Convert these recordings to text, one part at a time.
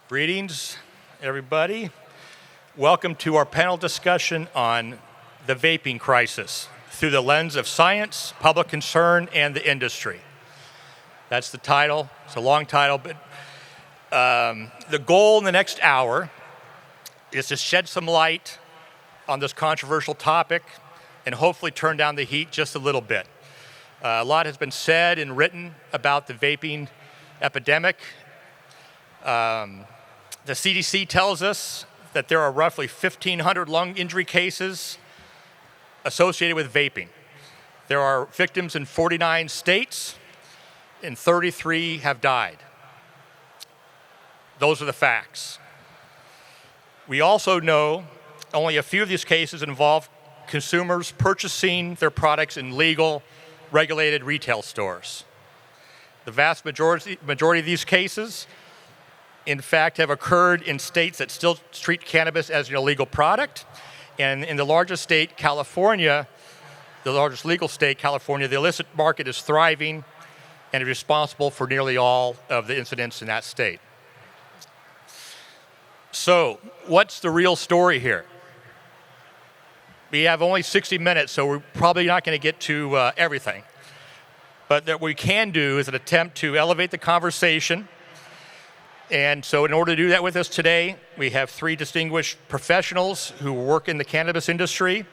Greetings, everybody. Welcome to our panel discussion on the vaping crisis through the lens of science, public concern, and the industry. That's the title. It's a long title, but the goal in the next hour is to shed some light on this controversial topic and hopefully turn down the heat just a little bit. A lot has been said and written about the vaping epidemic. The CDC tells us that there are roughly 1,500 lung injury cases associated with vaping. There are victims in 49 states, and 33 have died. Those are the facts. We also know only a few of these cases involve consumers purchasing their products in legal, regulated retail stores. The vast majority of these cases, in fact, have occurred in states that still treat cannabis as an illegal product. And in the largest state, California, the largest legal state, California, the illicit market is thriving and is responsible for nearly all of the incidents in that state. So, what's the real story here? We have only 60 minutes, so we're probably not going to get to everything. But what we can do is an attempt to elevate the conversation. And so in order to do that with us today, we have three distinguished professionals who work in the cannabis industry.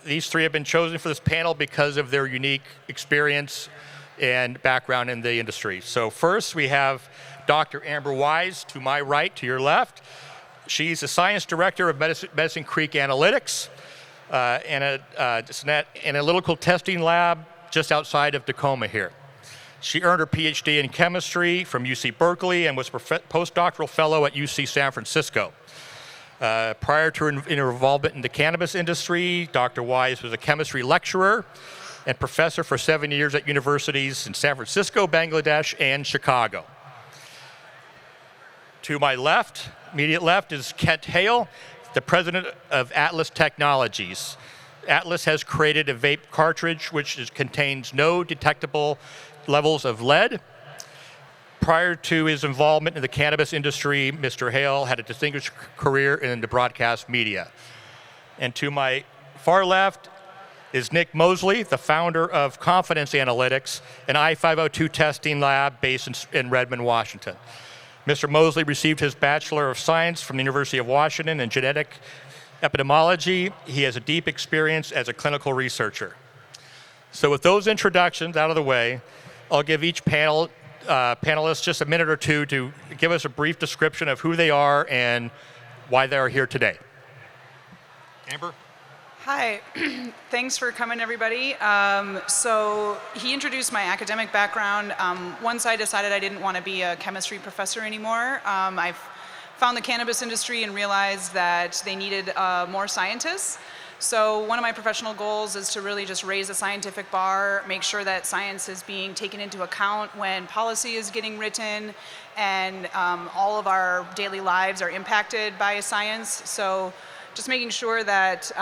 These three have been chosen for this panel because of their unique experience and background in the industry. So first, we have Dr. Amber Wise, to my right, to your left. She's the Science Director of Medicine Creek Analytics and an analytical testing lab just outside of Tacoma here. She earned her PhD in chemistry from UC Berkeley and was a postdoctoral fellow at UC San Francisco. Prior to her involvement in the cannabis industry, Dr. Wise was a chemistry lecturer and professor for 7 years at universities in San Francisco, Bangladesh, and Chicago. To my left, immediate left, is Kent Hale, the president of Atlas Technologies. Atlas has created a vape cartridge which contains no detectable levels of lead. Prior to his involvement in the cannabis industry, Mr. Hale had a distinguished career in the broadcast media. And to my far left is Nick Mosley, the founder of Confidence Analytics, an I-502 testing lab based in Redmond, Washington. Mr. Mosley received his Bachelor of Science from the University of Washington in genetic epidemiology. He has a deep experience as a clinical researcher. So with those introductions out of the way, I'll give each panelist just a minute or two to give us a brief description of who they are and why they are here today. Amber? Hi, thanks for coming, everybody. So he introduced my academic background. Once I decided I didn't want to be a chemistry professor anymore, I found the cannabis industry and realized that they needed more scientists. So one of my professional goals is to really just raise the scientific bar, make sure that science is being taken into account when policy is getting written, and all of our daily lives are impacted by science. So just making sure that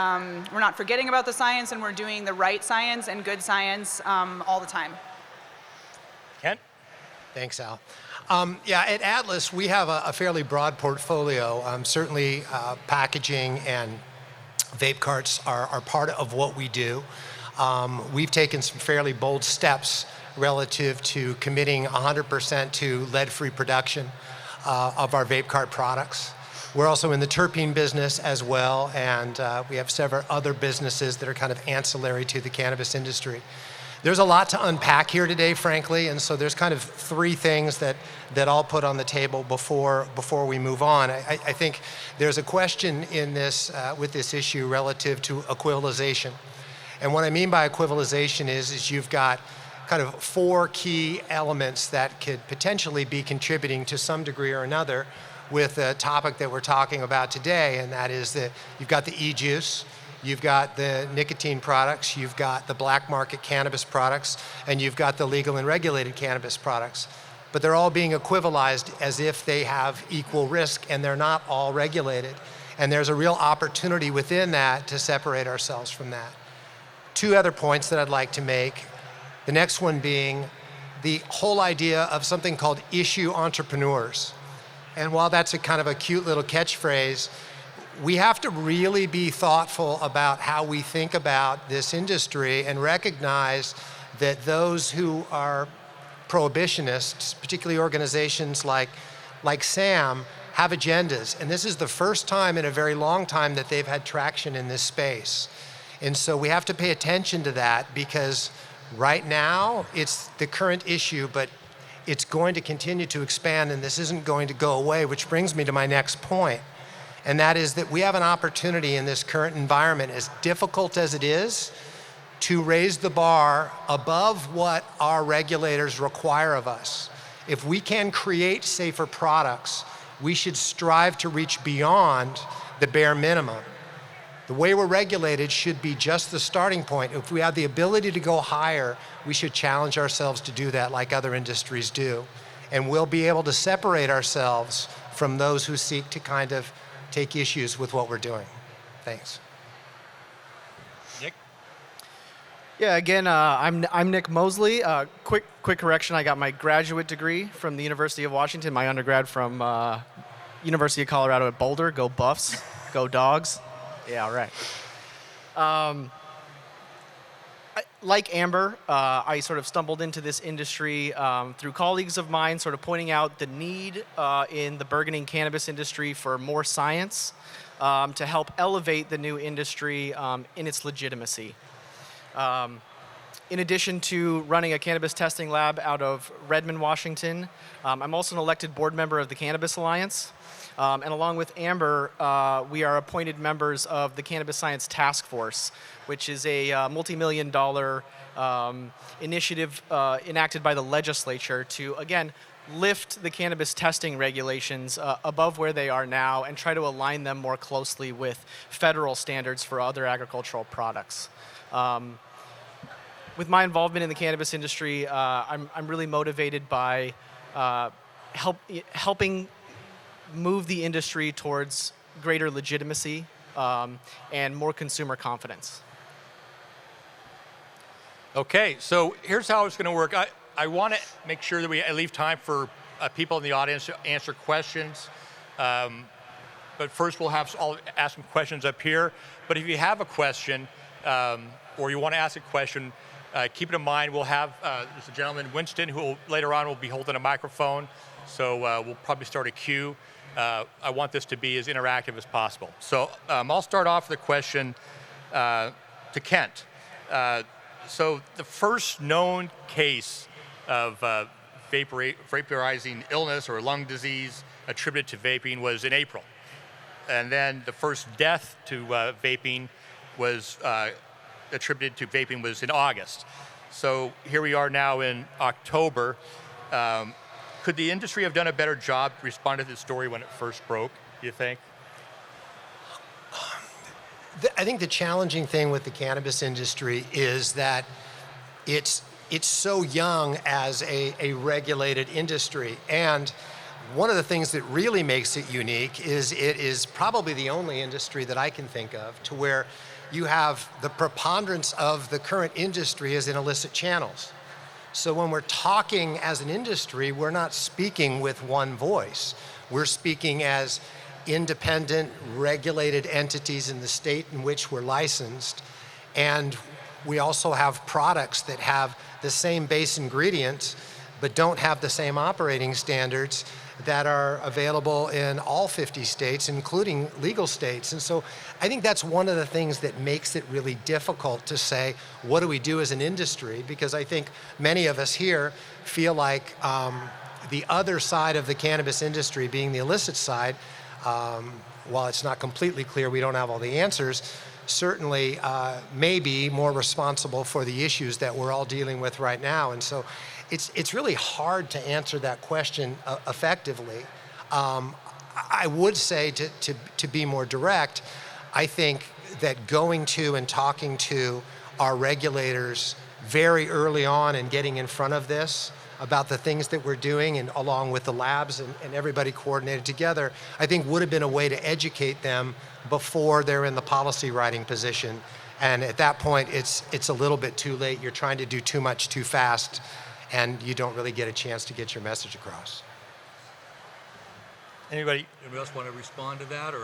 we're not forgetting about the science and we're doing the right science and good science all the time. Kent? Thanks, Al. At Atlas, we have a fairly broad portfolio. Certainly packaging and vape carts are part of what we do. We've taken some fairly bold steps relative to committing 100% to lead-free production of our vape cart products. We're also in the terpene business as well, and we have several other businesses that are kind of ancillary to the cannabis industry. There's a lot to unpack here today, frankly, and so there's kind of three things that I'll put on the table before we move on. I think there's a question in this with this issue relative to equivalization. And what I mean by equivalization is you've got kind of four key elements that could potentially be contributing to some degree or another with the topic that we're talking about today, and that is that you've got the e-juice, you've got the nicotine products, you've got the black market cannabis products, and you've got the legal and regulated cannabis products. But they're all being equivalized as if they have equal risk, and they're not all regulated. And there's a real opportunity within that to separate ourselves from that. Two other points that I'd like to make. The next one being the whole idea of something called issue entrepreneurs. And while that's a kind of a cute little catchphrase, we have to really be thoughtful about how we think about this industry and recognize that those who are prohibitionists, particularly organizations like SAM, have agendas. And this is the first time in a very long time that they've had traction in this space. And so we have to pay attention to that, because right now it's the current issue, but it's going to continue to expand, and this isn't going to go away, which brings me to my next point. And that is that we have an opportunity in this current environment, as difficult as it is, to raise the bar above what our regulators require of us. If we can create safer products, we should strive to reach beyond the bare minimum. The way we're regulated should be just the starting point. If we have the ability to go higher, we should challenge ourselves to do that like other industries do. And we'll be able to separate ourselves from those who seek to kind of take issues with what we're doing. Thanks. Nick? Yeah, again, I'm Nick Mosley. Quick correction, I got my graduate degree from the University of Washington, my undergrad from University of Colorado at Boulder. Go Buffs, go Dogs. Yeah, all right. Like Amber, I sort of stumbled into this industry through colleagues of mine sort of pointing out the need in the burgeoning cannabis industry for more science to help elevate the new industry in its legitimacy. In addition to running a cannabis testing lab out of Redmond, Washington, I'm also an elected board member of the Cannabis Alliance. And along with Amber, we are appointed members of the Cannabis Science Task Force, which is a multi-million-dollar initiative enacted by the legislature to, again, lift the cannabis testing regulations above where they are now and try to align them more closely with federal standards for other agricultural products. With my involvement in the cannabis industry, I'm really motivated by helping move the industry towards greater legitimacy and more consumer confidence. Okay, so here's how it's going to work. I want to make sure that we leave time for people in the audience to answer questions. But first, I'll ask some questions up here. But if you have a question or you want to ask a question, keep it in mind. We'll have there's a gentleman, Winston, who later on will be holding a microphone. So we'll probably start a queue. I want this to be as interactive as possible. So I'll start off with a question to Kent. So the first known case of vaporizing illness or lung disease attributed to vaping was in April. And then the first death to vaping was attributed to vaping was in August. So here we are now in October. Could the industry have done a better job responding to the story when it first broke, do you think? I think the challenging thing with the cannabis industry is that it's so young as a regulated industry. And one of the things that really makes it unique is it is probably the only industry that I can think of to where you have the preponderance of the current industry is in illicit channels. So when we're talking as an industry, we're not speaking with one voice. We're speaking as independent, regulated entities in the state in which we're licensed. And we also have products that have the same base ingredients, but don't have the same operating standards that are available in all 50 states, including legal states. And so I think that's one of the things that makes it really difficult to say, what do we do as an industry? Because I think many of us here feel like the other side of the cannabis industry, being the illicit side, while it's not completely clear, we don't have all the answers, certainly may be more responsible for the issues that we're all dealing with right now. And so it's really hard to answer that question effectively. I would say to be more direct, I think that going to and talking to our regulators very early on and getting in front of this about the things that we're doing, and along with the labs and everybody coordinated together, I think would have been a way to educate them before they're in the policy writing position. And at that point, it's a little bit too late. You're trying to do too much too fast, and you don't really get a chance to get your message across. Anybody else want to respond to that?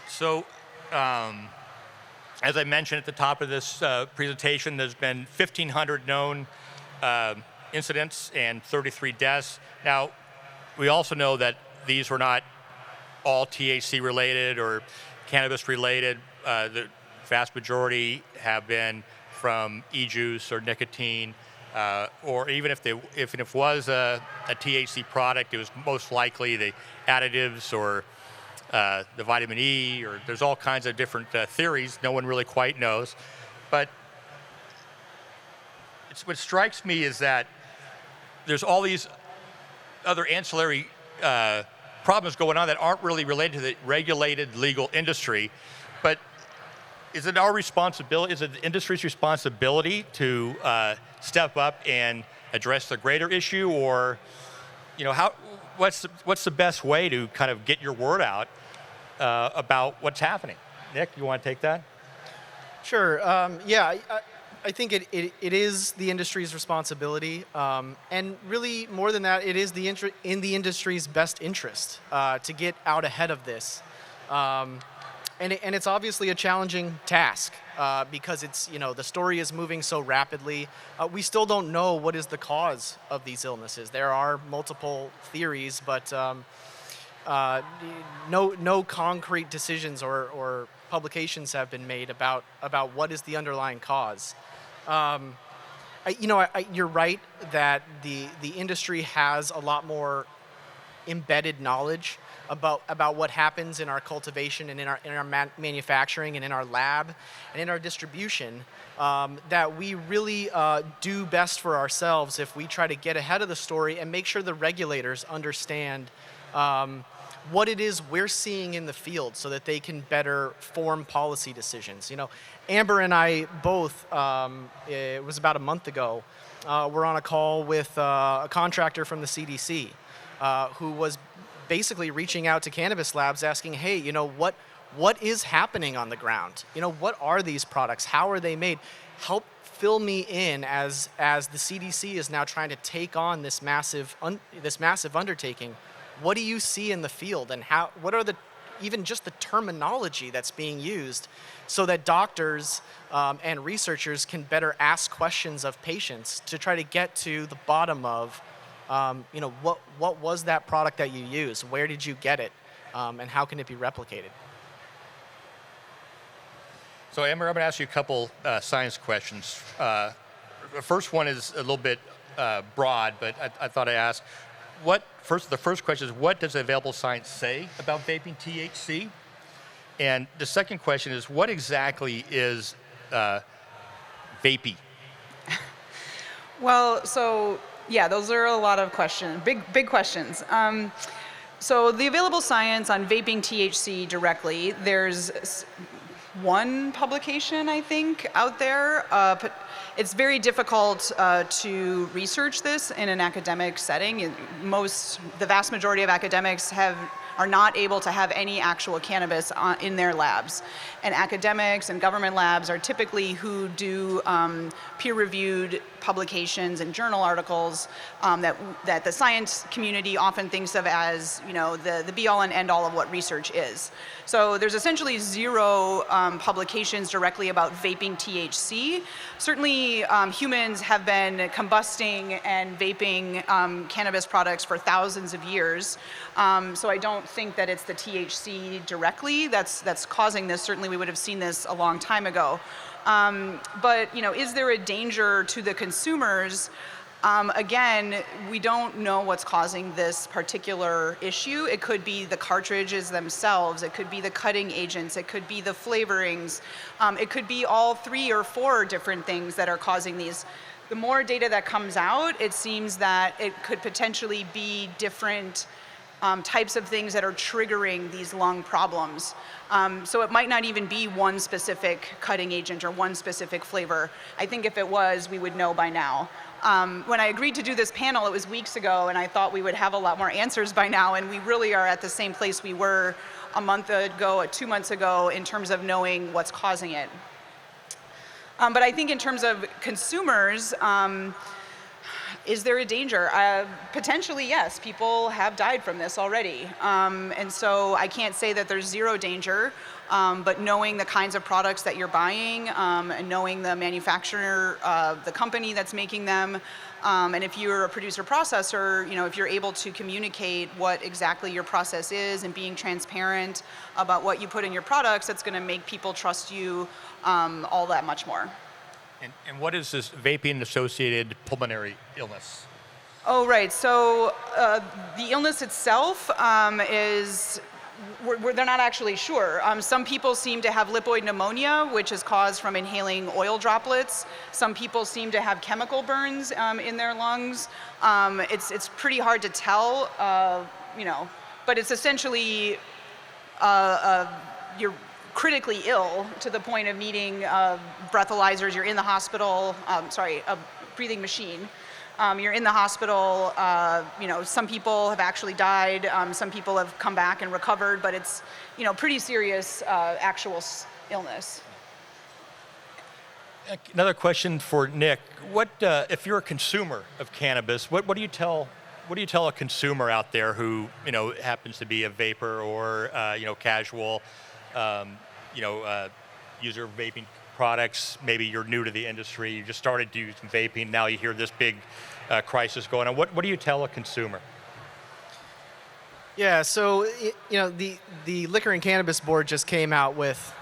So, as I mentioned at the top of this presentation, there's been 1,500 known incidents and 33 deaths. Now, we also know that these were not all THC related or cannabis related. The vast majority have been from e-juice or nicotine, or even if it was a THC product, it was most likely the additives or the vitamin E, or there's all kinds of different theories. No one really quite knows. But what strikes me is that there's all these other ancillary problems going on that aren't really related to the regulated legal industry. But is it our responsibility, is it the industry's responsibility to step up and address the greater issue? Or, what's the best way to kind of get your word out about what's happening? Nick, you want to take that? Sure. I think it is the industry's responsibility, and really more than that, it is in the industry's best interest to get out ahead of this. And it's obviously a challenging task because it's, the story is moving so rapidly. We still don't know what is the cause of these illnesses. There are multiple theories, but no concrete decisions or publications have been made about what is the underlying cause. You're right that the industry has a lot more embedded knowledge about what happens in our cultivation and in our manufacturing and in our lab and in our distribution, that we really do best for ourselves if we try to get ahead of the story and make sure the regulators understand what it is we're seeing in the field so that they can better form policy decisions. Amber and I both, it was about a month ago, were on a call with a contractor from the CDC who was basically reaching out to cannabis labs asking, hey, what is happening on the ground? What are these products? How are they made? Help fill me in as the CDC is now trying to take on this massive undertaking. What do you see in the field, and what are even just the terminology that's being used so that doctors and researchers can better ask questions of patients to try to get to the bottom of what was that product that you used? Where did you get it? And how can it be replicated? So, Amber, I'm going to ask you a couple science questions. The first one is a little bit broad, but I thought I'd ask, the first question is, what does available science say about vaping THC? And the second question is, what exactly is vapey? Well, so yeah, those are a lot of questions, big questions. So the available science on vaping THC directly, there's one publication, I think, out there. It's very difficult to research this in an academic setting. The vast majority of academics are not able to have any actual cannabis in their labs. And academics and government labs are typically who do peer-reviewed publications and journal articles that the science community often thinks of as, the be-all and end-all of what research is. So there's essentially zero publications directly about vaping THC. Certainly humans have been combusting and vaping cannabis products for thousands of years. So I don't think that it's the THC directly that's causing this. Certainly we would have seen this a long time ago. But is there a danger to the consumers? Again, we don't know what's causing this particular issue. It could be the cartridges themselves. It could be the cutting agents. It could be the flavorings. It could be all 3 or 4 different things that are causing these. The more data that comes out, it seems that it could potentially be different types of things that are triggering these lung problems. So it might not even be one specific cutting agent or one specific flavor. I think if it was, we would know by now. When I agreed to do this panel, it was weeks ago, and I thought we would have a lot more answers by now, and we really are at the same place we were a month ago, 2 months ago, in terms of knowing what's causing it. But I think in terms of consumers, Is there a danger? Potentially, yes. People have died from this already. And so I can't say that there's zero danger, but knowing the kinds of products that you're buying, and knowing the manufacturer, the company that's making them, and if you're a producer processor, if you're able to communicate what exactly your process is and being transparent about what you put in your products, that's going to make people trust you all that much more. And what is this vaping-associated pulmonary illness? Oh, right. So the illness itself is, they're not actually sure. Some people seem to have lipoid pneumonia, which is caused from inhaling oil droplets. Some people seem to have chemical burns in their lungs. It's pretty hard to tell, but it's essentially you're critically ill to the point of needing breathalyzers. You're in the hospital, a breathing machine. You're in the hospital, some people have actually died, some people have come back and recovered, but it's, pretty serious actual illness. Another question for Nick. What, if you're a consumer of cannabis, what do you tell a consumer out there who, happens to be a vapor or, casual, user of vaping products? Maybe you're new to the industry, you just started to use vaping, now you hear this big crisis going on. What do you tell a consumer? Yeah, so the Liquor and Cannabis Board just came out with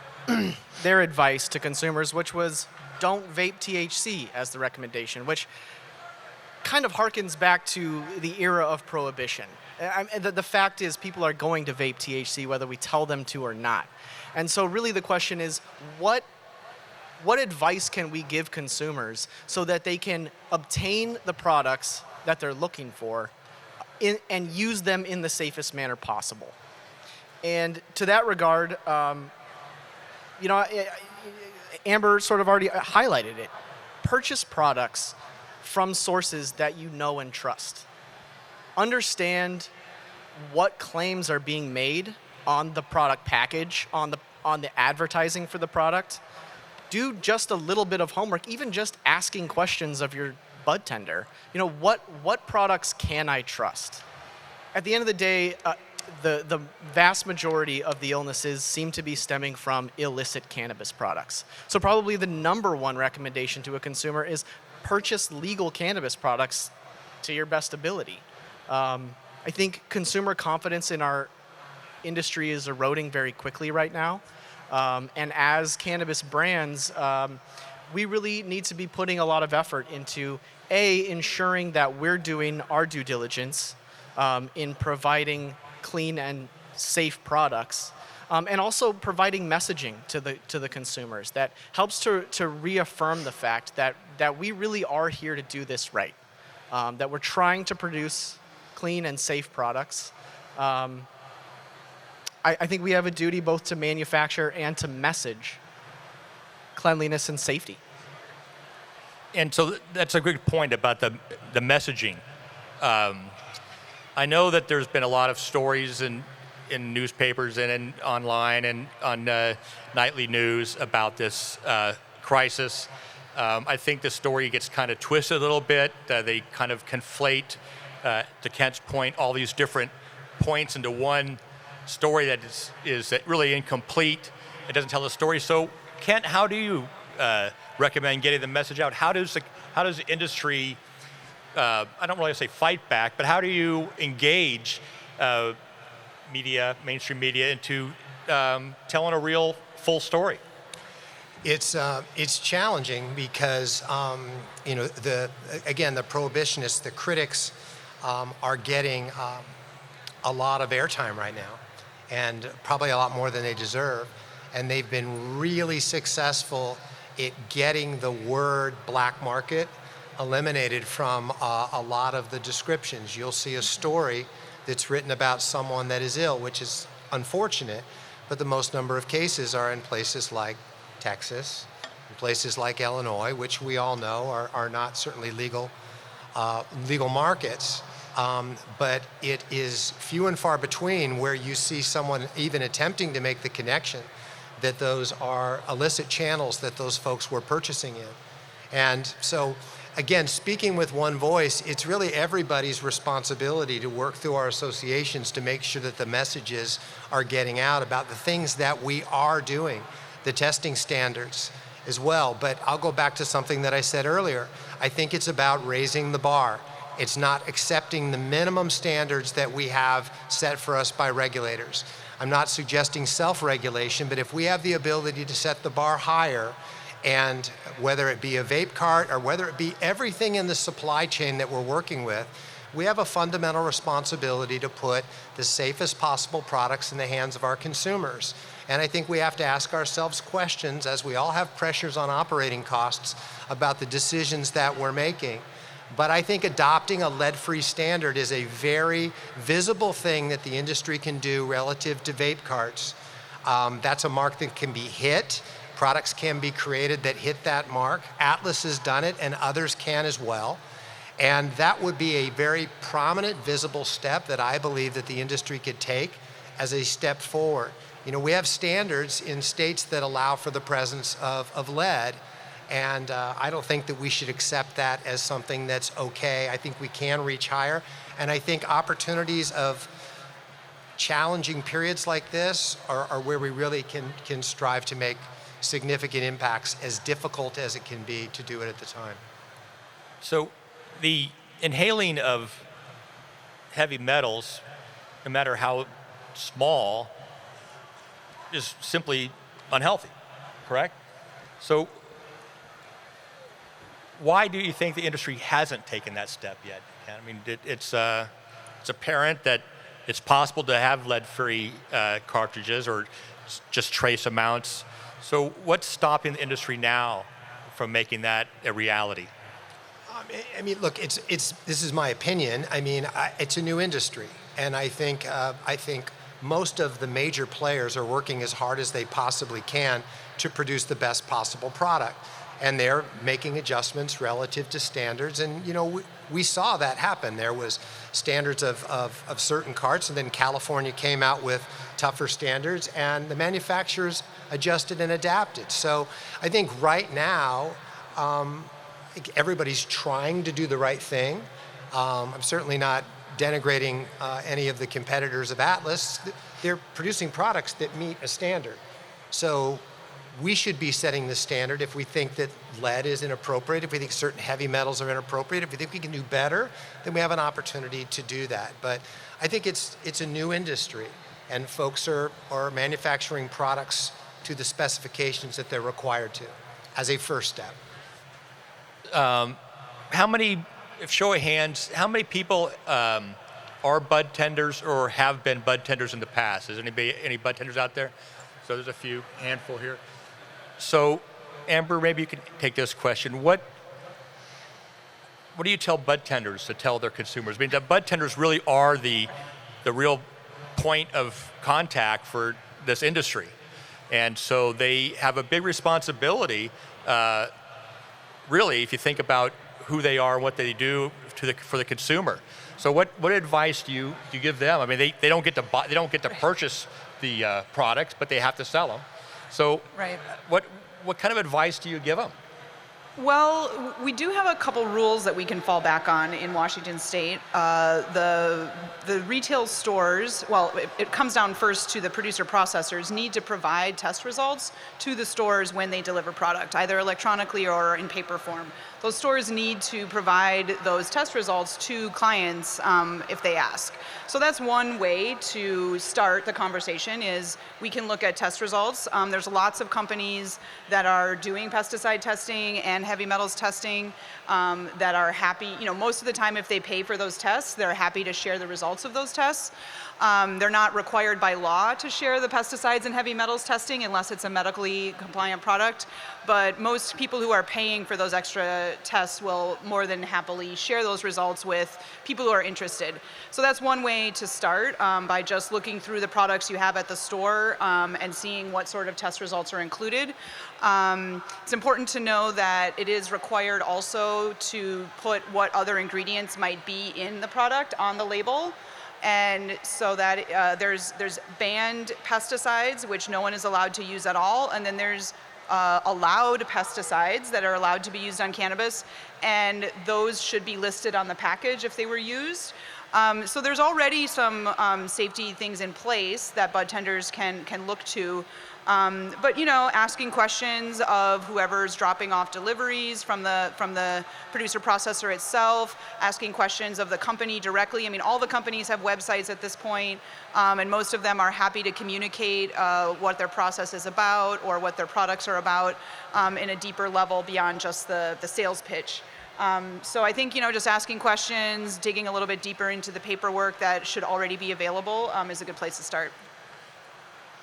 their advice to consumers, which was don't vape THC as the recommendation, which kind of harkens back to the era of prohibition. The fact is people are going to vape THC whether we tell them to or not. And so really the question is, what advice can we give consumers so that they can obtain the products that they're looking for and use them in the safest manner possible? And to that regard, Amber sort of already highlighted it. Purchase products from sources that you know and trust. Understand what claims are being made on the product package, on the advertising for the product. Do just a little bit of homework, even just asking questions of your bud tender. What products can I trust? At the end of the day, the vast majority of the illnesses seem to be stemming from illicit cannabis products. So probably the number one recommendation to a consumer is purchase legal cannabis products to your best ability. I think consumer confidence in our industry is eroding very quickly right now. And as cannabis brands, we really need to be putting a lot of effort into, ensuring that we're doing our due diligence in providing clean and safe products, and also providing messaging to the consumers that helps to reaffirm the fact that we really are here to do this right, that we're trying to produce clean and safe products. I think we have a duty both to manufacture and to message cleanliness and safety. And so that's a good point about the messaging. I know that there's been a lot of stories in newspapers and online and on nightly news about this crisis. I think the story gets kind of twisted a little bit. They kind of conflate, to Kent's point, all these different points into one story that is really incomplete. It doesn't tell the story. So, Kent, how do you recommend getting the message out? How does the industry, I don't really say fight back, but how do you engage mainstream media into telling a real full story? It's challenging because the prohibitionists, the critics, are getting a lot of airtime right now, and probably a lot more than they deserve. And they've been really successful at getting the word black market eliminated from a lot of the descriptions. You'll see a story that's written about someone that is ill, which is unfortunate, but the most number of cases are in places like Texas, in places like Illinois, which we all know are not certainly legal markets. But it is few and far between where you see someone even attempting to make the connection that those are illicit channels that those folks were purchasing in. And so again, speaking with one voice, it's really everybody's responsibility to work through our associations to make sure that the messages are getting out about the things that we are doing, the testing standards as well. But I'll go back to something that I said earlier. I think it's about raising the bar. It's not accepting the minimum standards that we have set for us by regulators. I'm not suggesting self-regulation, but if we have the ability to set the bar higher, and whether it be a vape cart or whether it be everything in the supply chain that we're working with, we have a fundamental responsibility to put the safest possible products in the hands of our consumers. And I think we have to ask ourselves questions, as we all have pressures on operating costs, about the decisions that we're making. But I think adopting a lead-free standard is a very visible thing that the industry can do relative to vape carts. That's a mark that can be hit. Products can be created that hit that mark. Atlas has done it, and others can as well. And that would be a very prominent, visible step that I believe that the industry could take as a step forward. You know, we have standards in states that allow for the presence of lead, and I don't think that we should accept that as something that's okay. I think we can reach higher, and I think opportunities of challenging periods like this are where we really can strive to make significant impacts, as difficult as it can be to do it at the time. So the inhaling of heavy metals, no matter how small, is simply unhealthy, correct? So why do you think the industry hasn't taken that step yet? I mean, it's apparent that it's possible to have lead-free cartridges or just trace amounts. So what's stopping the industry now from making that a reality? I mean, look, this is my opinion. I mean, it's a new industry, and I think most of the major players are working as hard as they possibly can to produce the best possible product. And they're making adjustments relative to standards. And, you know, we saw that happen. There was standards of certain carts, and then California came out with tougher standards, and the manufacturers adjusted and adapted. So I think right now, everybody's trying to do the right thing. I'm certainly not denigrating any of the competitors of Atlas. They're producing products that meet a standard. So we should be setting the standard. If we think that lead is inappropriate, if we think certain heavy metals are inappropriate, if we think we can do better, then we have an opportunity to do that. But I think it's a new industry, and folks are manufacturing products to the specifications that they're required to as a first step. How many, show of hands, how many people are bud tenders or have been bud tenders in the past? Is any bud tenders out there? So there's a few, handful here. So, Amber, maybe you could take this question. What do you tell bud tenders to tell their consumers? I mean, the bud tenders really are the real point of contact for this industry. And so they have a big responsibility, really, if you think about who they are and what they do for the consumer. So what advice do you give them? I mean, they don't get to buy, they don't get to purchase the products, but they have to sell them. So Right. What kind of advice do you give them? Well, we do have a couple rules that we can fall back on in Washington State. The retail stores, well, it comes down first to the producer processors, need to provide test results to the stores when they deliver product, either electronically or in paper form. Those stores need to provide those test results to clients if they ask. So that's one way to start the conversation, is we can look at test results. There's lots of companies that are doing pesticide testing and heavy metals testing that are happy. You know, most of the time if they pay for those tests, they're happy to share the results of those tests. They're not required by law to share the pesticides and heavy metals testing unless it's a medically compliant product. But most people who are paying for those extra tests will more than happily share those results with people who are interested. So that's one way to start, by just looking through the products you have at the store and seeing what sort of test results are included. It's important to know that it is required also to put what other ingredients might be in the product on the label. And so that there's banned pesticides, which no one is allowed to use at all, and then there's allowed pesticides that are allowed to be used on cannabis, and those should be listed on the package if they were used. So there's already some safety things in place that bud tenders can look to. But asking questions of whoever's dropping off deliveries from the producer processor itself, asking questions of the company directly. I mean, all the companies have websites at this point, and most of them are happy to communicate what their process is about or what their products are about in a deeper level beyond just the sales pitch. So I think just asking questions, digging a little bit deeper into the paperwork that should already be available is a good place to start.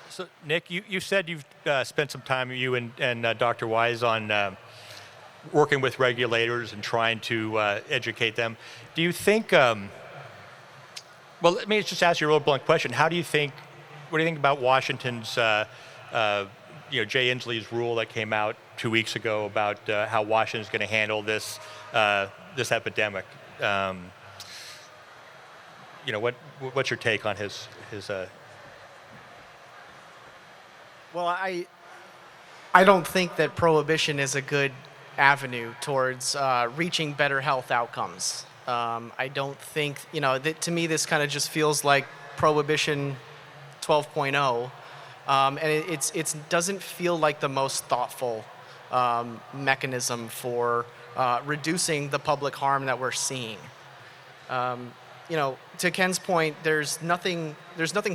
So, Nick, you said you've spent some time, you and Dr. Wise, on working with regulators and trying to educate them. Do you think, well, let me just ask you a real blunt question. What do you think about Washington's, Jay Inslee's rule that came out 2 weeks ago about how Washington's going to handle this epidemic? What's your take on his Well, I don't think that prohibition is a good avenue towards reaching better health outcomes. I don't think, to me this kind of just feels like prohibition 12.0, and it doesn't feel like the most thoughtful mechanism for reducing the public harm that we're seeing. To Ken's point, there's nothing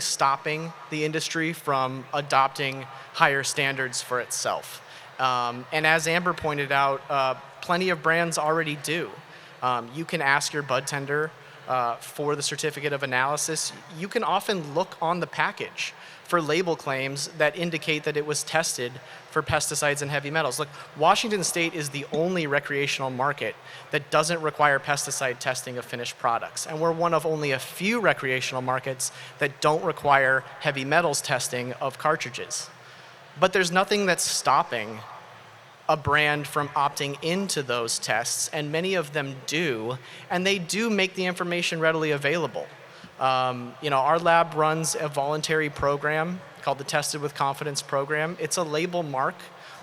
stopping the industry from adopting higher standards for itself. And as Amber pointed out, plenty of brands already do. You can ask your bud tender for the certificate of analysis. You can often look on the package for label claims that indicate that it was tested for pesticides and heavy metals. Look, Washington State is the only recreational market that doesn't require pesticide testing of finished products. And we're one of only a few recreational markets that don't require heavy metals testing of cartridges. But there's nothing that's stopping a brand from opting into those tests, and many of them do, and they do make the information readily available. Our lab runs a voluntary program called the Tested with Confidence program. It's a label mark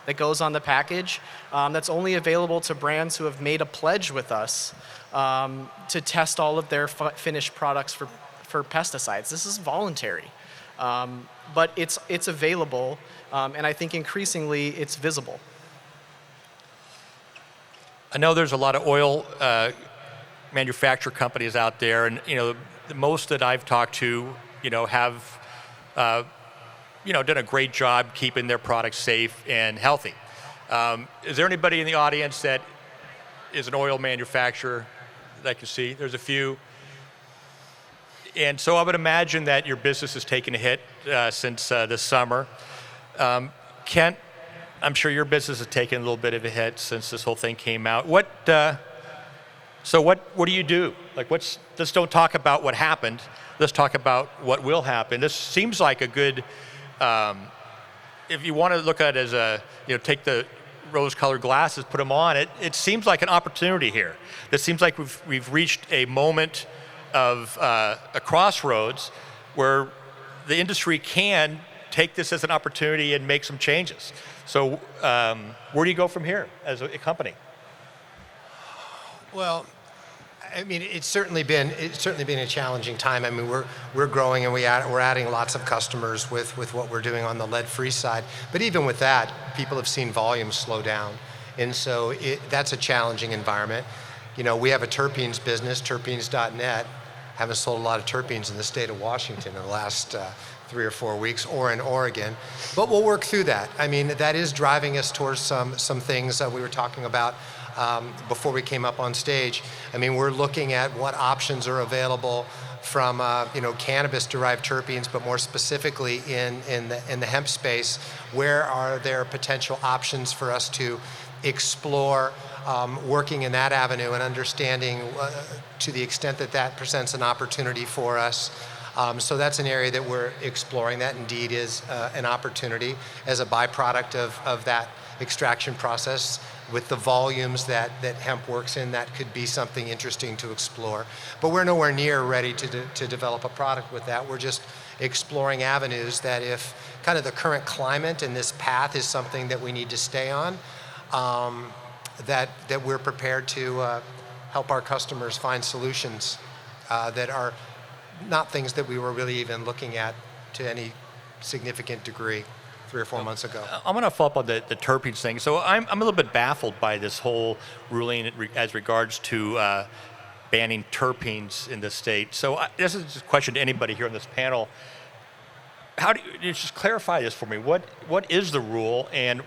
that goes on the package that's only available to brands who have made a pledge with us to test all of their finished products for pesticides. This is voluntary, but it's available, and I think increasingly it's visible. I know there's a lot of oil manufacturer companies out there, and the most that I've talked to, have done a great job keeping their products safe and healthy. Is there anybody in the audience that is an oil manufacturer that I can see? There's a few. And so I would imagine that your business has taken a hit since this summer. Kent, I'm sure your business has taken a little bit of a hit since this whole thing came out. What do you do? Let's don't talk about what happened. Let's talk about what will happen. This seems like a good, if you want to look at it as take the rose-colored glasses, put them on, it seems like an opportunity here. It seems like we've reached a moment of a crossroads where the industry can take this as an opportunity and make some changes. So where do you go from here as a company? Well, I mean, it's certainly been a challenging time. I mean, we're growing and we're adding lots of customers with what we're doing on the lead-free side. But even with that, people have seen volumes slow down, and so that's a challenging environment. We have a terpenes business, terpenes.net. Haven't sold a lot of terpenes in the state of Washington in the last 3 or 4 weeks, or in Oregon, but we'll work through that. I mean, that is driving us towards some things we were talking about before we came up on stage. I mean, we're looking at what options are available from cannabis-derived terpenes, but more specifically in the hemp space. Where are there potential options for us to explore working in that avenue and understanding to the extent that presents an opportunity for us. So that's an area that we're exploring. That indeed is an opportunity as a byproduct of that extraction process. With the volumes that hemp works in, that could be something interesting to explore. But we're nowhere near ready to develop a product with that. We're just exploring avenues that if kind of the current climate and this path is something that we need to stay on, that we're prepared to help our customers find solutions that are not things that we were really even looking at to any significant degree 3 or 4 months ago. I'm going to follow up on the terpenes thing. So I'm a little bit baffled by this whole ruling as regards to banning terpenes in the state. So this is a question to anybody here on this panel. How do you just clarify this for me? What is the rule and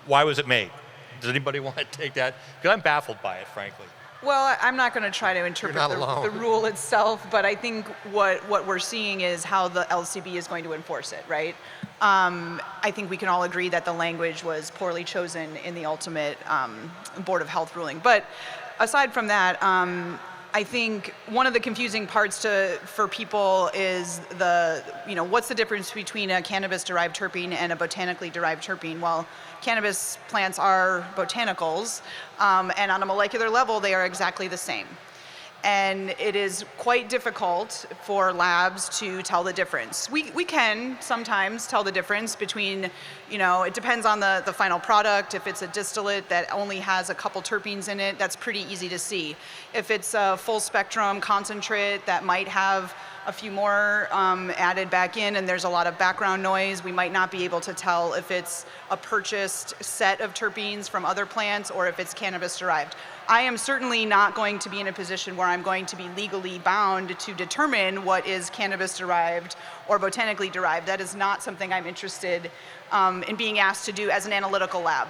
why was it made? Does anybody want to take that? Because I'm baffled by it, frankly. Well, I'm not going to try to interpret the rule itself, but I think what we're seeing is how the LCB is going to enforce it, right? I think we can all agree that the language was poorly chosen in the ultimate Board of Health ruling. But aside from that, I think one of the confusing parts for people is what's the difference between a cannabis-derived terpene and a botanically derived terpene? Well, cannabis plants are botanicals, and on a molecular level, they are exactly the same. And it is quite difficult for labs to tell the difference. We can sometimes tell the difference between, it depends on the final product. If it's a distillate that only has a couple terpenes in it, that's pretty easy to see. If it's a full spectrum concentrate that might have a few more added back in and there's a lot of background noise, we might not be able to tell if it's a purchased set of terpenes from other plants or if it's cannabis derived. I am certainly not going to be in a position where I'm going to be legally bound to determine what is cannabis derived or botanically derived. That is not something I'm interested in being asked to do as an analytical lab.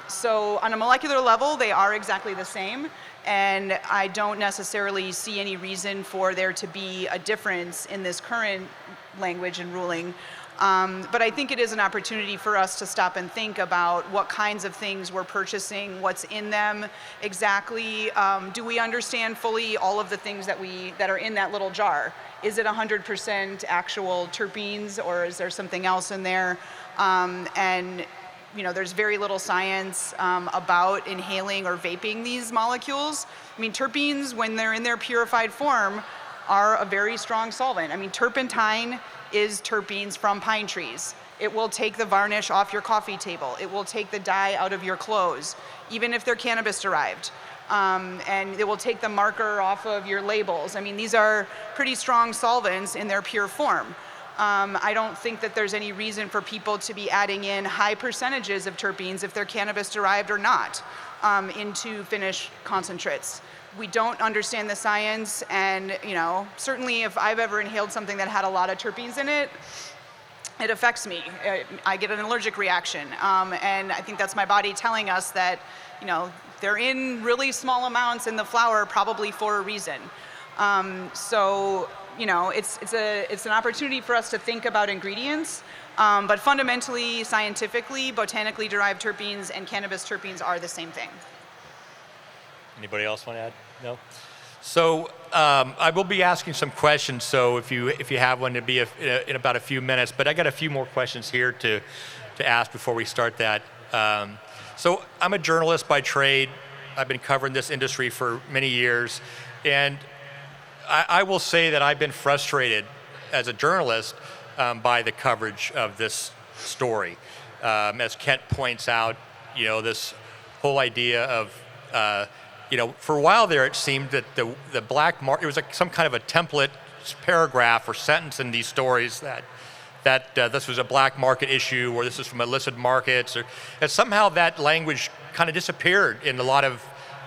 So on a molecular level, they are exactly the same. And I don't necessarily see any reason for there to be a difference in this current language and ruling. But I think it is an opportunity for us to stop and think about what kinds of things we're purchasing, what's in them exactly. Do we understand fully all of the things that are in that little jar? Is it 100% actual terpenes, or is there something else in there? There's very little science about inhaling or vaping these molecules. I mean, terpenes, when they're in their purified form, are a very strong solvent. I mean, turpentine is terpenes from pine trees. It will take the varnish off your coffee table. It will take the dye out of your clothes, even if they're cannabis derived. And it will take the marker off of your labels. I mean, these are pretty strong solvents in their pure form. I don't think that there's any reason for people to be adding in high percentages of terpenes, if they're cannabis derived or not, into finished concentrates. We don't understand the science, and certainly if I've ever inhaled something that had a lot of terpenes in it, it affects me. I get an allergic reaction, and I think that's my body telling us that they're in really small amounts in the flower, probably for a reason. It's an opportunity for us to think about ingredients, but fundamentally, scientifically, botanically derived terpenes and cannabis terpenes are the same thing. Anybody else want to add? No? So I will be asking some questions, so if you have one, it'll be in about a few minutes, but I got a few more questions here to ask before we start that. So I'm a journalist by trade. I've been covering this industry for many years, and I will say that I've been frustrated as a journalist by the coverage of this story. As Kent points out, this whole idea of, for a while there, it seemed that the black market, it was like some kind of a template paragraph or sentence in these stories that this was a black market issue, or this is from illicit markets, and somehow that language kind of disappeared in a lot of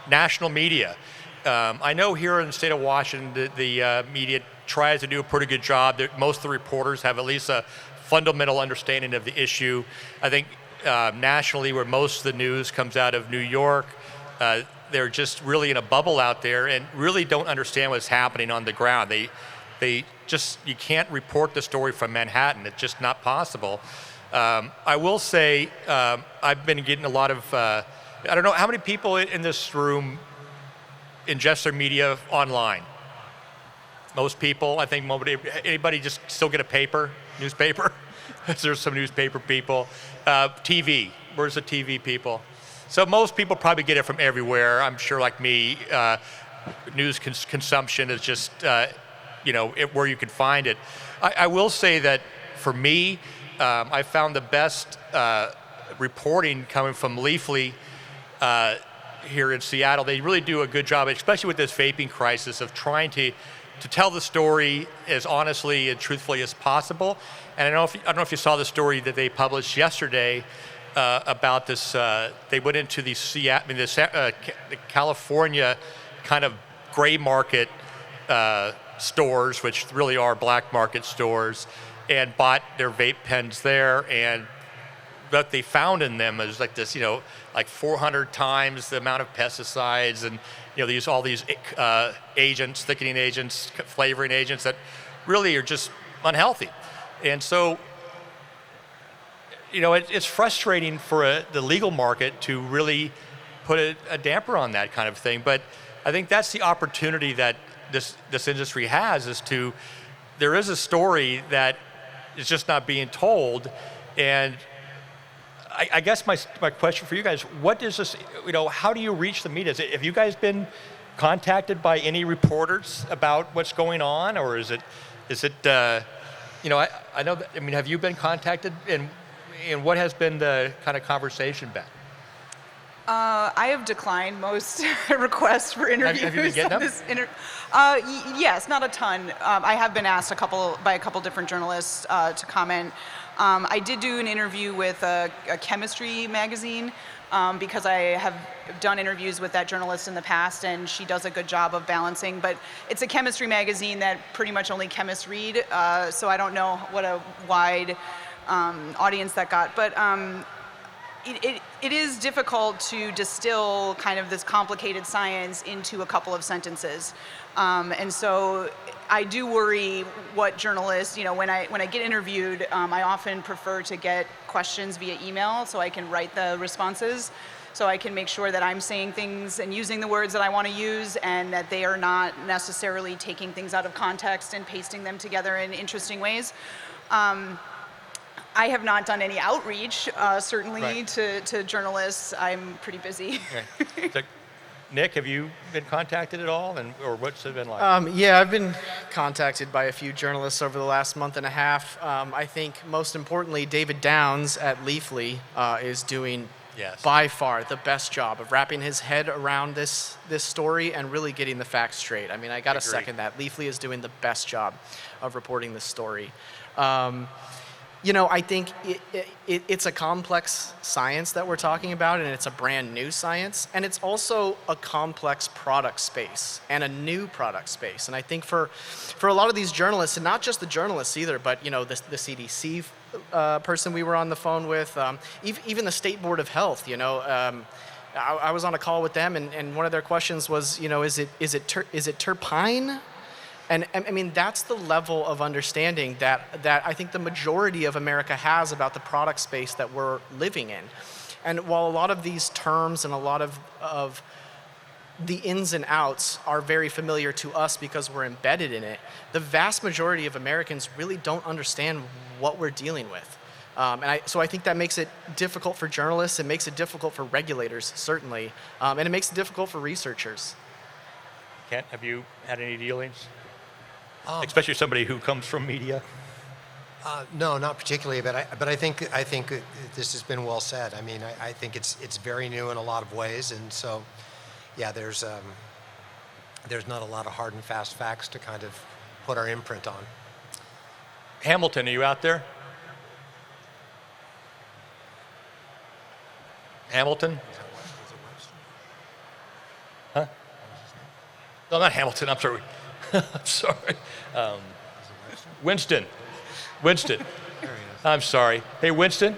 national media. I know here in the state of Washington, the media tries to do a pretty good job. Most of the reporters have at least a fundamental understanding of the issue. I think nationally, where most of the news comes out of New York, they're just really in a bubble out there and really don't understand what's happening on the ground. You can't report the story from Manhattan. It's just not possible. I will say I've been getting a lot of, I don't know, how many people in this room ingest their media online? Most people, I think. Anybody just still get a newspaper? There's some newspaper people. TV, where's the TV people? So most people probably get it from everywhere. I'm sure, like me, news consumption is just, where you can find it. I will say that for me, I found the best reporting coming from Leafly here in Seattle. They really do a good job, especially with this vaping crisis, of trying to tell the story as honestly and truthfully as possible. And I don't know if you saw the story that they published yesterday about this. They went into the California kind of gray market stores, which really are black market stores, and bought their vape pens there. And what they found in them is like this, like 400 times the amount of pesticides and all these agents, thickening agents, flavoring agents that really are just unhealthy. And so, it's frustrating for the legal market to really put a damper on that kind of thing. But I think that's the opportunity that this industry has, there is a story that is just not being told. And I guess my question for you guys, what is this, how do you reach the media? Have you guys been contacted by any reporters about what's going on, or is it, I know that, have you been contacted, and what has been the kind of conversation been? I have declined most requests for interviews. Have you been getting them? Yes, not a ton. I have been asked by a couple different journalists to comment. I did do an interview with a chemistry magazine because I have done interviews with that journalist in the past, and she does a good job of balancing. But it's a chemistry magazine that pretty much only chemists read, so I don't know what a wide audience that got. But it is difficult to distill kind of this complicated science into a couple of sentences. And so I do worry what journalists, when I get interviewed, I often prefer to get questions via email so I can write the responses, so I can make sure that I'm saying things and using the words that I want to use, and that they are not necessarily taking things out of context and pasting them together in interesting ways. I have not done any outreach, certainly, right, to journalists. I'm pretty busy. Okay. So, Nick, have you been contacted at all, or what's it been like? Yeah, I've been contacted by a few journalists over the last month and a half. I think most importantly, David Downs at Leafly is doing by far the best job of wrapping his head around this story and really getting the facts straight. I got to second that. Leafly is doing the best job of reporting this story. I think it's a complex science that we're talking about, and it's a brand new science, and it's also a complex product space and a new product space. And I think for a lot of these journalists, and not just the journalists either, but the CDC person we were on the phone with, even the State Board of Health, I was on a call with them, and one of their questions was, is it terpene? And that's the level of understanding that I think the majority of America has about the product space that we're living in. And while a lot of these terms and a lot of the ins and outs are very familiar to us because we're embedded in it, the vast majority of Americans really don't understand what we're dealing with. So I think that makes it difficult for journalists, it makes it difficult for regulators, certainly, and it makes it difficult for researchers. Kent, have you had any dealings? Especially somebody who comes from media. No, not particularly, but I think this has been well said. I think it's very new in a lot of ways, and so, yeah, there's not a lot of hard and fast facts to kind of put our imprint on. Hamilton, are you out there? Hamilton? Huh? No, not Hamilton. I'm sorry. I'm sorry. Winston. I'm sorry. Hey, Winston.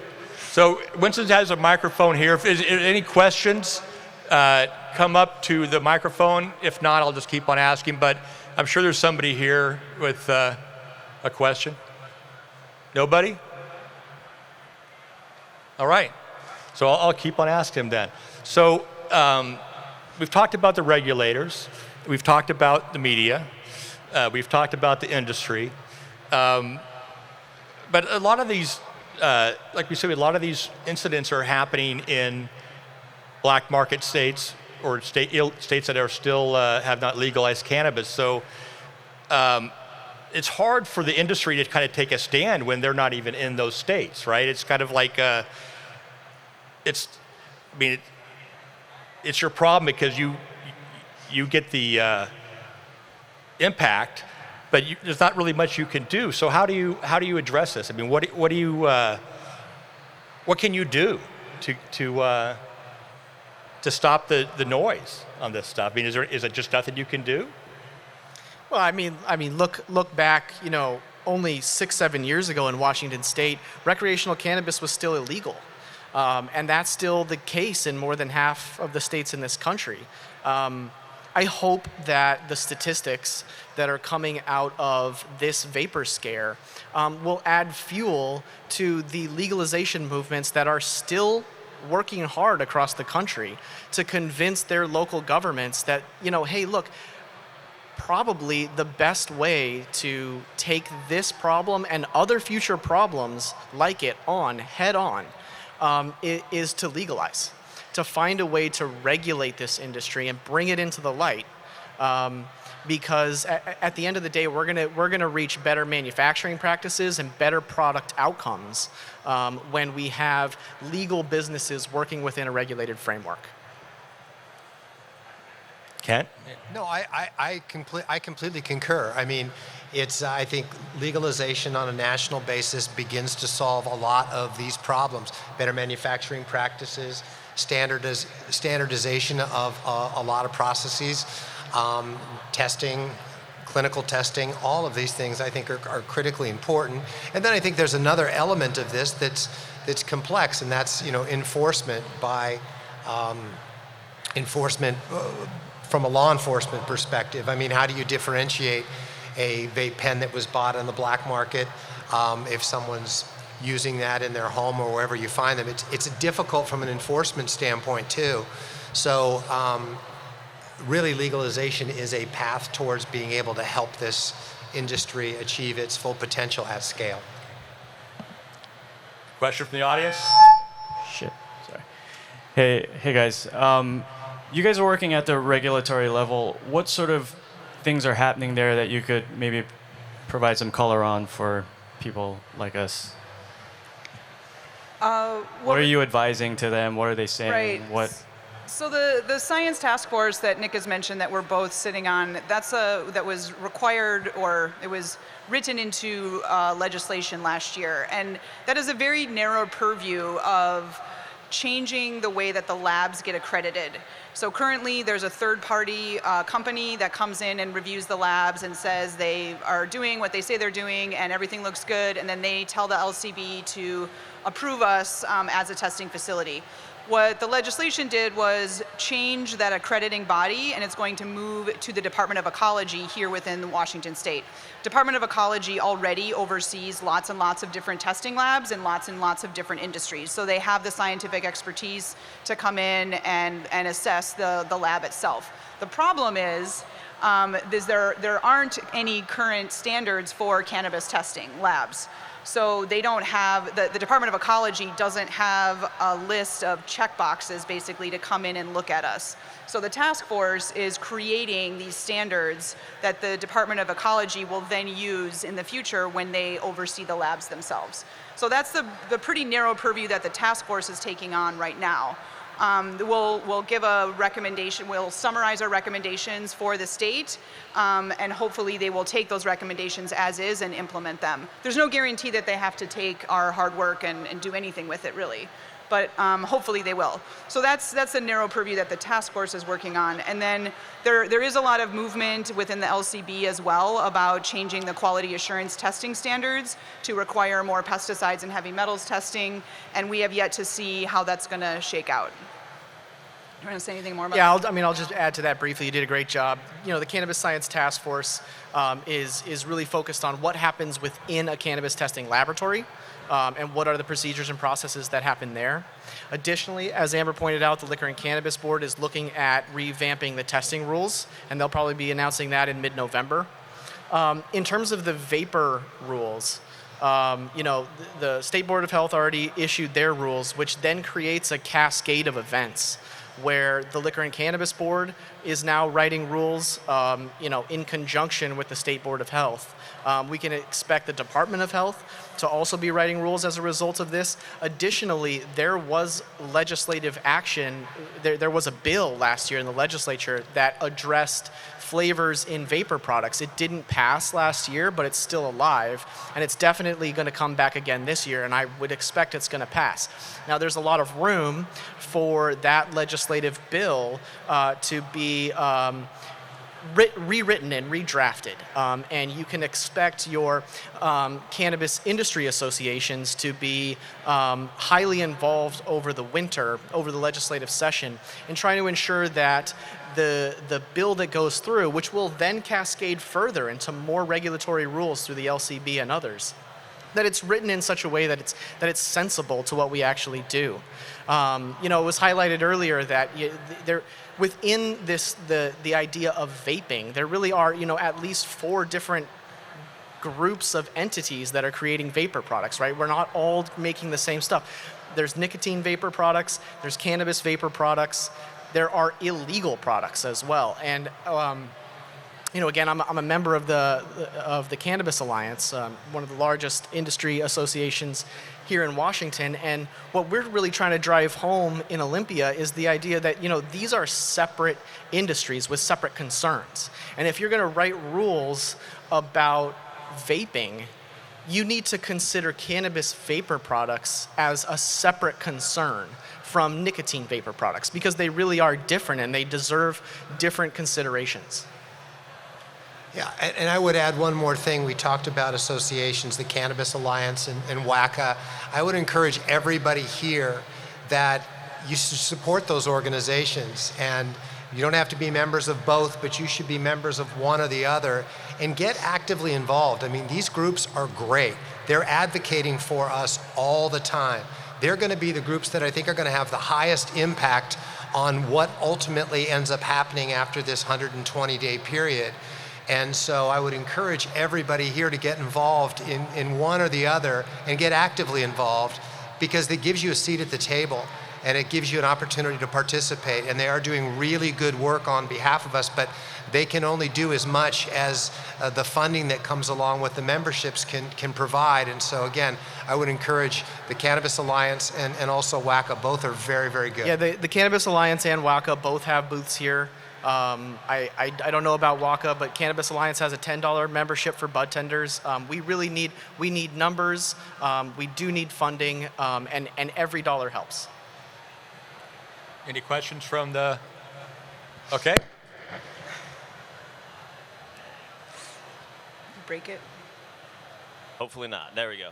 So Winston has a microphone here. If any questions, come up to the microphone. If not, I'll just keep on asking. But I'm sure there's somebody here with a question. Nobody? All right. So I'll keep on asking him then. So we've talked about the regulators. We've talked about the media. We've talked about the industry. But a lot of these, like we said, a lot of these incidents are happening in black market states or states that are still have not legalized cannabis. So it's hard for the industry to kind of take a stand when they're not even in those states, right? It's kind of like, it's your problem because you get the impact, but there's not really much you can do. So how do you address this? I mean, what can you do to stop the noise on this stuff? I mean, is it just nothing you can do? Well, I mean, look back, only 6-7 years ago in Washington State, recreational cannabis was still illegal. And that's still the case in more than half of the states in this country. I hope that the statistics that are coming out of this vapor scare will add fuel to the legalization movements that are still working hard across the country to convince their local governments that, hey, look, probably the best way to take this problem and other future problems like it head on is to legalize, to find a way to regulate this industry and bring it into the light. Because at the end of the day, we're gonna reach better manufacturing practices and better product outcomes when we have legal businesses working within a regulated framework. Kent? No, I completely concur. I mean, I think legalization on a national basis begins to solve a lot of these problems. Better manufacturing practices, standardization of a lot of processes, testing, clinical testing, all of these things I think are critically important. And then I think there's another element of this that's complex, and that's enforcement by from a law enforcement perspective. I mean, how do you differentiate a vape pen that was bought on the black market if someone's using that in their home or wherever you find them? It's difficult from an enforcement standpoint too. So really legalization is a path towards being able to help this industry achieve its full potential at scale. Question from the audience? Shit, sorry. Hey guys. You guys are working at the regulatory level. What sort of things are happening there that you could maybe provide some color on for people like us? What are you advising to them? What are they saying? Right. So the science task force that Nick has mentioned that we're both sitting on, that was required, or it was written into legislation last year, and that is a very narrow purview of changing the way that the labs get accredited. So currently there's a third-party company that comes in and reviews the labs and says they are doing what they say they're doing and everything looks good, and then they tell the LCB to approve us as a testing facility. What the legislation did was change that accrediting body, and it's going to move to the Department of Ecology here within Washington State. Department of Ecology already oversees lots and lots of different testing labs and lots of different industries. So they have the scientific expertise to come in and assess the lab itself. The problem is there aren't any current standards for cannabis testing labs. So they don't have, the Department of Ecology doesn't have a list of check boxes basically to come in and look at us. So the task force is creating these standards that the Department of Ecology will then use in the future when they oversee the labs themselves. So that's the pretty narrow purview that the task force is taking on right now. We'll give a recommendation, we'll summarize our recommendations for the state, and hopefully they will take those recommendations as is and implement them. There's no guarantee that they have to take our hard work and do anything with it really, but hopefully they will. So that's the narrow purview that the task force is working on. And then there is a lot of movement within the LCB as well about changing the quality assurance testing standards to require more pesticides and heavy metals testing, and we have yet to see how that's going to shake out. You want to say anything more about that? Yeah, I'll just add to that briefly. You did a great job. The Cannabis Science Task Force is really focused on what happens within a cannabis testing laboratory and what are the procedures and processes that happen there. Additionally, as Amber pointed out, the Liquor and Cannabis Board is looking at revamping the testing rules, and they'll probably be announcing that in mid-November. In terms of the vapor rules, the State Board of Health already issued their rules, which then creates a cascade of events where the Liquor and Cannabis Board is now writing rules, in conjunction with the State Board of Health. We can expect the Department of Health to also be writing rules as a result of this. Additionally, there was legislative action. There was a bill last year in the legislature that addressed flavors in vapor products. It didn't pass last year, but it's still alive, and it's definitely going to come back again this year, and I would expect it's going to pass. Now, there's a lot of room for that legislative bill to be rewritten and redrafted, and you can expect your cannabis industry associations to be highly involved over the winter, over the legislative session, in trying to ensure that the bill that goes through, which will then cascade further into more regulatory rules through the LCB and others, that it's written in such a way that it's sensible to what we actually do. It was highlighted earlier that within the idea of vaping, there really are at least 4 different groups of entities that are creating vapor products, right? We're not all making the same stuff. There's nicotine vapor products, there's cannabis vapor products, there are illegal products as well. And again, I'm a member of the Cannabis Alliance, one of the largest industry associations here in Washington. And what we're really trying to drive home in Olympia is the idea that these are separate industries with separate concerns. And if you're going to write rules about vaping, you need to consider cannabis vapor products as a separate concern from nicotine vapor products, because they really are different and they deserve different considerations. Yeah, and I would add one more thing. We talked about associations, the Cannabis Alliance and WACA. I would encourage everybody here that you should support those organizations. And you don't have to be members of both, but you should be members of one or the other and get actively involved. I mean, these groups are great. They're advocating for us all the time. They're going to be the groups that I think are going to have the highest impact on what ultimately ends up happening after this 120-day period. And so I would encourage everybody here to get involved in one or the other and get actively involved, because it gives you a seat at the table and it gives you an opportunity to participate. And they are doing really good work on behalf of us, but they can only do as much as the funding that comes along with the memberships can provide. And so again, I would encourage the Cannabis Alliance and also WACA. Both are very, very good. Yeah, the Cannabis Alliance and WACA both have booths here. I don't know about WACA, but Cannabis Alliance has a $10 membership for bud tenders. We need numbers. We do need funding, and every dollar helps. Any questions from the? Okay. Break it. Hopefully not. There we go.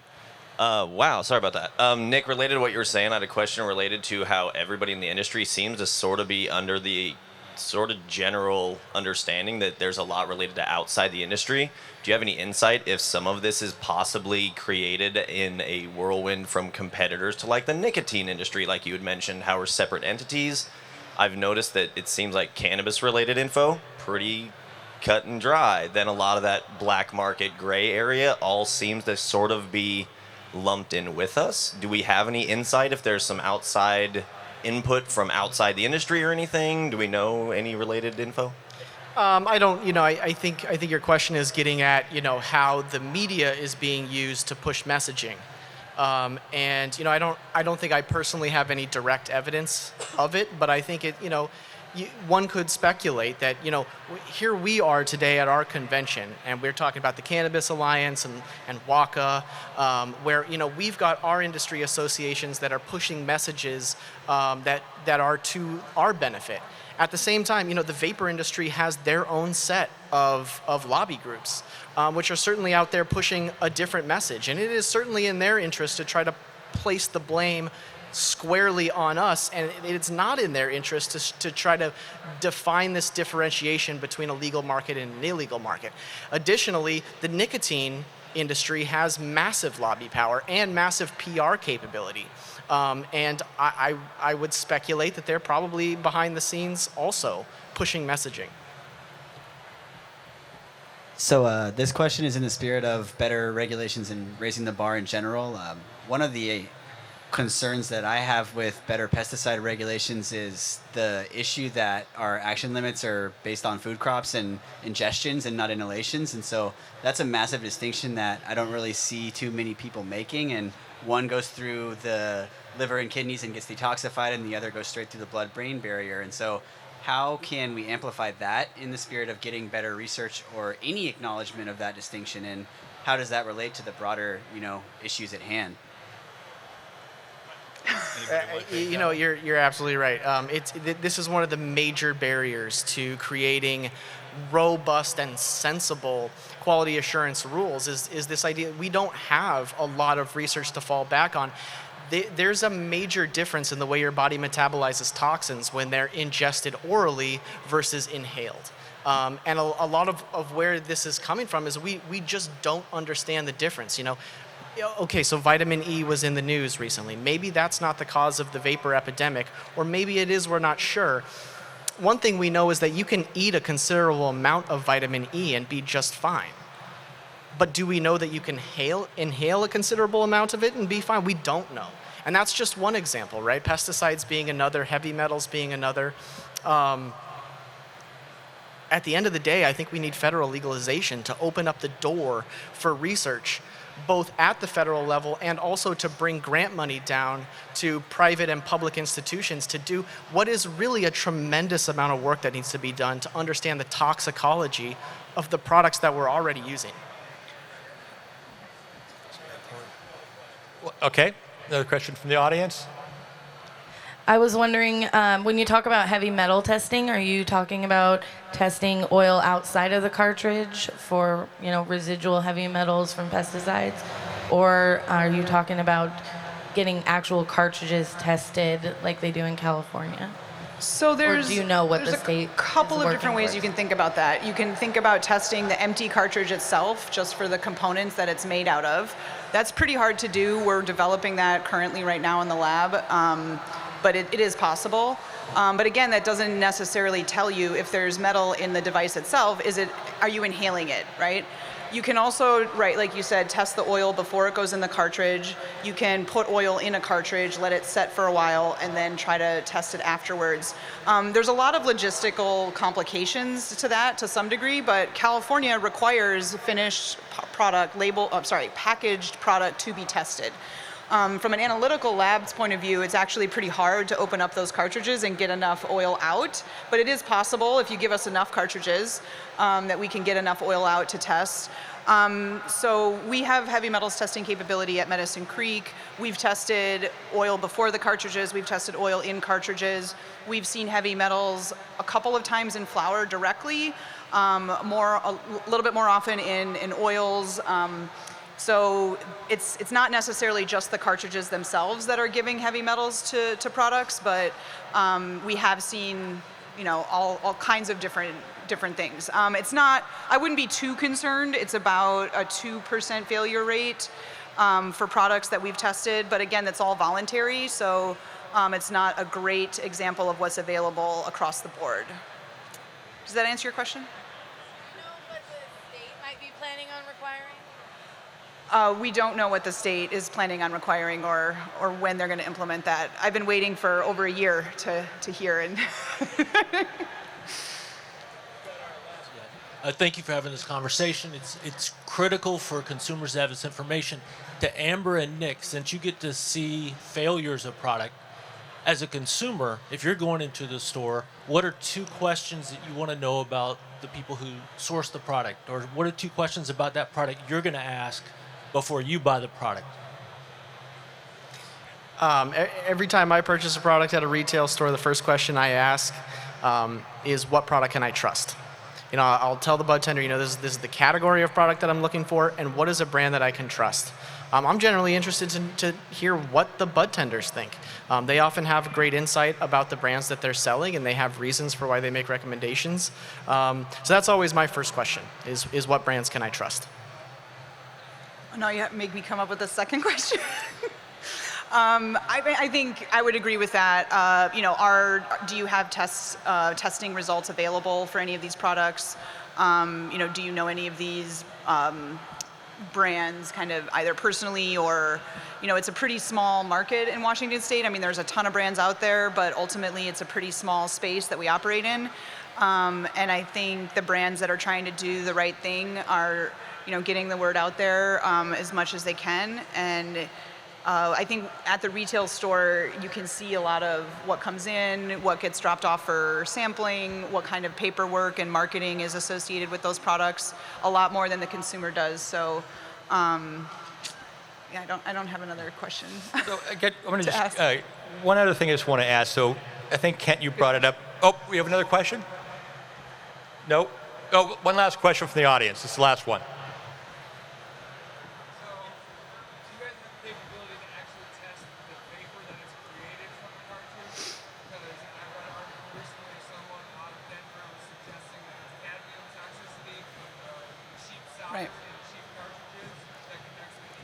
Wow, sorry about that. Nick, related to what you were saying, I had a question related to how everybody in the industry seems to sort of be under the sort of general understanding that there's a lot related to outside the industry. Do you have any insight if some of this is possibly created in a whirlwind from competitors to like the nicotine industry, like you had mentioned, how we're separate entities? I've noticed that it seems like cannabis related info, pretty cut and dry. Then a lot of that black market gray area all seems to sort of be lumped in with us. Do we have any insight if there's some outside input from outside the industry or anything? Do we know any related info? I don't. I think your question is getting at how the media is being used to push messaging, and I don't think I personally have any direct evidence of it, but I think it. One could speculate that here we are today at our convention, and we're talking about the Cannabis Alliance and WACA, where we've got our industry associations that are pushing messages that are to our benefit. At the same time, the vapor industry has their own set of lobby groups, which are certainly out there pushing a different message, and it is certainly in their interest to try to place the blame squarely on us, and it's not in their interest to try to define this differentiation between a legal market and an illegal market. Additionally, the nicotine industry has massive lobby power and massive PR capability, and I would speculate that they're probably behind the scenes also pushing messaging. So this question is in the spirit of better regulations and raising the bar in general. One of the concerns that I have with better pesticide regulations is the issue that our action limits are based on food crops and ingestions and not inhalations. And so that's a massive distinction that I don't really see too many people making. And one goes through the liver and kidneys and gets detoxified, and the other goes straight through the blood-brain barrier. And so how can we amplify that in the spirit of getting better research or any acknowledgement of that distinction? And how does that relate to the broader, issues at hand? You're absolutely right. This is one of the major barriers to creating robust and sensible quality assurance rules. Is this idea we don't have a lot of research to fall back on. There's a major difference in the way your body metabolizes toxins when they're ingested orally versus inhaled. And a lot of where this is coming from is we just don't understand the difference. Okay, so vitamin E was in the news recently. Maybe that's not the cause of the vapor epidemic, or maybe it is, we're not sure. One thing we know is that you can eat a considerable amount of vitamin E and be just fine. But do we know that you can inhale a considerable amount of it and be fine? We don't know. And that's just one example, right? Pesticides being another, heavy metals being another. At the end of the day, I think we need federal legalization to open up the door for research, both at the federal level and also to bring grant money down to private and public institutions to do what is really a tremendous amount of work that needs to be done to understand the toxicology of the products that we're already using. Okay, another question from the audience? I was wondering, when you talk about heavy metal testing, are you talking about testing oil outside of the cartridge for, residual heavy metals from pesticides? Or are you talking about getting actual cartridges tested like they do in California? So Or do you know what the state a couple is of different working ways with? you can think about that. You can think about testing the empty cartridge itself just for the components that it's made out of. That's pretty hard to do. We're developing that currently right now in the lab. But it is possible. But again, that doesn't necessarily tell you if there's metal in the device itself. Are you inhaling it, right? You can also, right, like you said, test the oil before it goes in the cartridge. You can put oil in a cartridge, let it set for a while, and then try to test it afterwards. There's a lot of logistical complications to that to some degree, but California requires finished product packaged product to be tested. From an analytical lab's point of view, it's actually pretty hard to open up those cartridges and get enough oil out, but it is possible if you give us enough cartridges that we can get enough oil out to test. So we have heavy metals testing capability at Medicine Creek. We've tested oil before the cartridges. We've tested oil in cartridges. We've seen heavy metals a couple of times in flour directly, a little bit more often in oils. So it's not necessarily just the cartridges themselves that are giving heavy metals to products, but we have seen, all kinds of different things. I wouldn't be too concerned. It's about a 2% failure rate for products that we've tested, but again, that's all voluntary, so it's not a great example of what's available across the board. Does that answer your question? What the state might be planning on requiring? We don't know what the state is planning on requiring or when they're going to implement that. I've been waiting for over a year to hear. And Thank you for having this conversation. It's critical for consumers to have this information. To Amber and Nick, since you get to see failures of product, as a consumer, if you're going into the store, what are 2 questions that you want to know about the people who source the product? Or what are 2 questions about that product you're going to ask before you buy the product? Every time I purchase a product at a retail store, the first question I ask is, what product can I trust? I'll tell the bud tender, this is the category of product that I'm looking for, and what is a brand that I can trust? I'm generally interested to hear what the bud tenders think. They often have great insight about the brands that they're selling, and they have reasons for why they make recommendations. So that's always my first question, is what brands can I trust? now you make me come up with a second question. I think I would agree with that. Do you have testing results available for any of these products? Do you know any of these brands kind of either personally or, it's a pretty small market in Washington State. I mean, there's a ton of brands out there, but ultimately it's a pretty small space that we operate in. And I think the brands that are trying to do the right thing are, getting the word out there as much as they can. And I think at the retail store, you can see a lot of what comes in, what gets dropped off for sampling, what kind of paperwork and marketing is associated with those products, a lot more than the consumer does. So, yeah, I don't have another question. So I'm going to just, one other thing I just want to ask. So I think, Kent, you brought it up. Oh, we have another question? No? Oh, one last question from the audience. This is the last one. Right.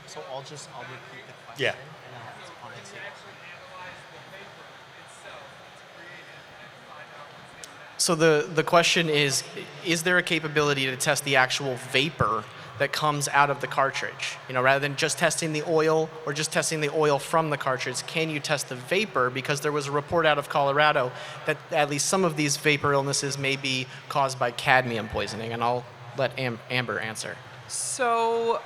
So I'll repeat the question. Yeah. So the question is there a capability to test the actual vapor that comes out of the cartridge? Rather than just testing the oil or just testing the oil from the cartridge, can you test the vapor? Because there was a report out of Colorado that at least some of these vapor illnesses may be caused by cadmium poisoning, and I'll let Amber answer. So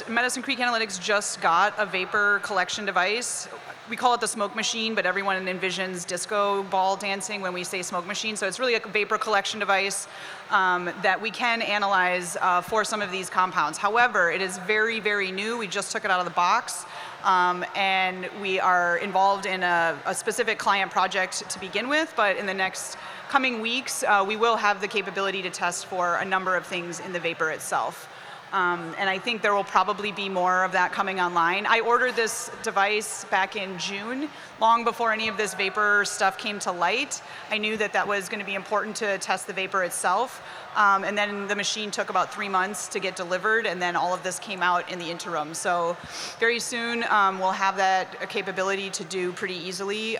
Medicine Creek Analytics just got a vapor collection device. We call it the smoke machine, but everyone envisions disco ball dancing when we say smoke machine. So it's really a vapor collection device that we can analyze for some of these compounds. However, it is very, very new. We just took it out of the box. And we are involved in a specific client project to begin with, but in the next coming weeks, we will have the capability to test for a number of things in the vapor itself. And I think there will probably be more of that coming online. I ordered this device back in June, long before any of this vapor stuff came to light. I knew that that was going to be important to test the vapor itself. And then the machine took about 3 months to get delivered, and then all of this came out in the interim. So very soon we'll have that capability to do pretty easily.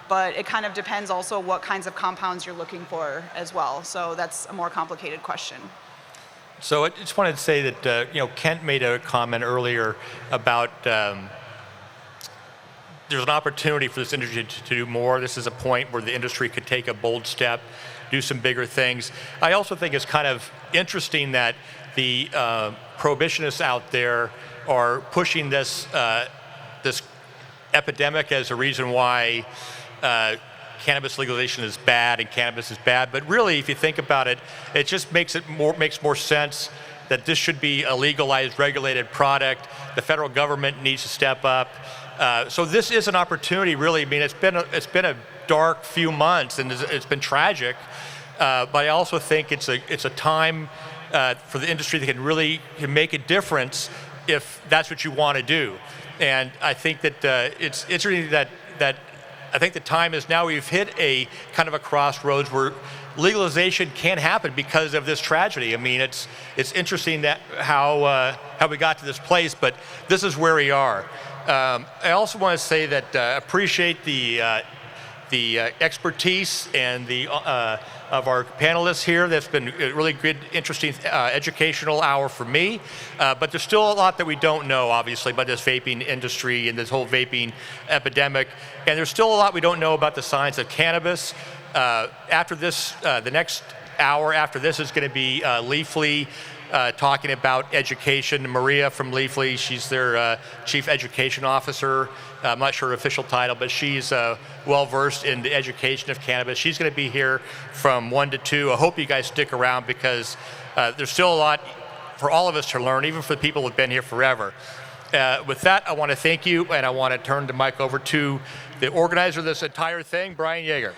But it kind of depends also what kinds of compounds you're looking for as well. So that's a more complicated question. So I just wanted to say that, Kent made a comment earlier about there's an opportunity for this industry to do more. This is a point where the industry could take a bold step, do some bigger things. I also think it's kind of interesting that the prohibitionists out there are pushing this epidemic as a reason why cannabis legalization is bad and cannabis is bad. But really, if you think about it, it just makes more sense that this should be a legalized, regulated product. The federal government needs to step up. So this is an opportunity, really. I mean, it's been a dark few months, and it's been tragic. But I also think it's a time for the industry that can make a difference if that's what you want to do. And I think that it's interesting that I think the time is now. We've hit a kind of a crossroads where legalization can't happen because of this tragedy. I mean, it's interesting that how we got to this place, but this is where we are. I also want to say that appreciate the expertise and of our panelists here. That's been a really good, interesting, educational hour for me. But there's still a lot that we don't know, obviously, about this vaping industry and this whole vaping epidemic. And there's still a lot we don't know about the science of cannabis. After this, the next hour after this is going to be Leafly talking about education. Maria from Leafly, she's their chief education officer. I'm not sure her official title, but she's well-versed in the education of cannabis. She's going to be here from 1 to 2. I hope you guys stick around because there's still a lot for all of us to learn, even for the people who've been here forever. With that, I want to thank you, and I want to turn the mic over to the organizer of this entire thing, Brian Yeager.